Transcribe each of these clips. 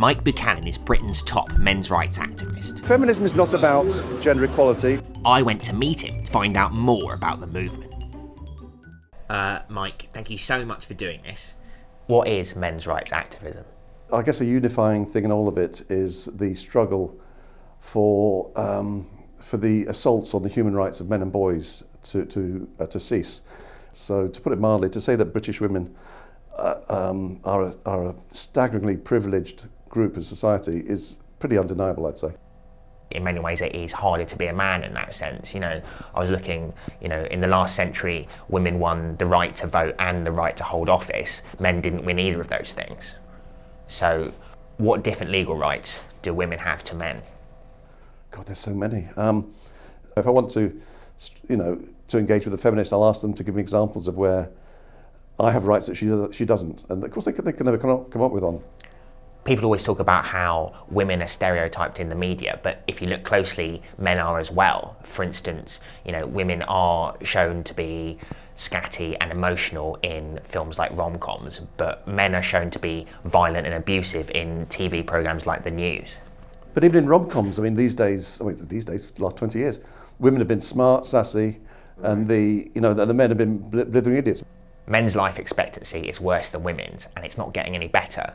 Mike Buchanan is Britain's top men's rights activist. Feminism is not about gender equality. I went to meet him to find out more about the movement. Mike, thank you so much for doing this. What is men's rights activism? I guess a unifying thing in all of it is the struggle for the assaults on the human rights of men and boys to cease. So, to put it mildly, to say that British women are a staggeringly privileged group of society is pretty undeniable, I'd say. In many ways, it is harder to be a man in that sense. You know, I was looking, in the last century, women won the right to vote and the right to hold office. Men didn't win either of those things. So, what different legal rights do women have to men? God, there's so many. If I want to engage with a feminist, I'll ask them to give me examples of where I have rights that she doesn't, and of course they can never come up with one. People always talk about how women are stereotyped in the media, but if you look closely, men are as well. For instance, women are shown to be scatty and emotional in films like rom-coms, but men are shown to be violent and abusive in TV programs like The News. But even in rom-coms, these days, for the last 20 years, women have been smart, sassy, and the men have been blithering idiots. Men's life expectancy is worse than women's, and it's not getting any better.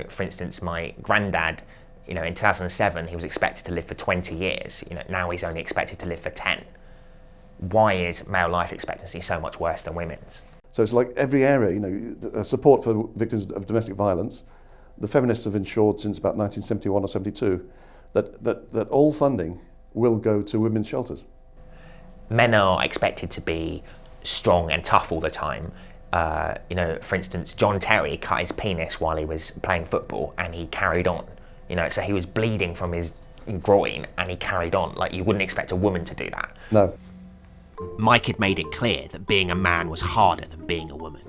For instance, my granddad, in 2007, he was expected to live for 20 years. Now he's only expected to live for 10. Why is male life expectancy so much worse than women's? So it's like every area, support for victims of domestic violence. The feminists have ensured since about 1971 or 72 that all funding will go to women's shelters. Men are expected to be strong and tough all the time. For instance, John Terry cut his penis while he was playing football and he carried on. So he was bleeding from his groin and he carried on. Like, you wouldn't expect a woman to do that. No. Mike had made it clear that being a man was harder than being a woman.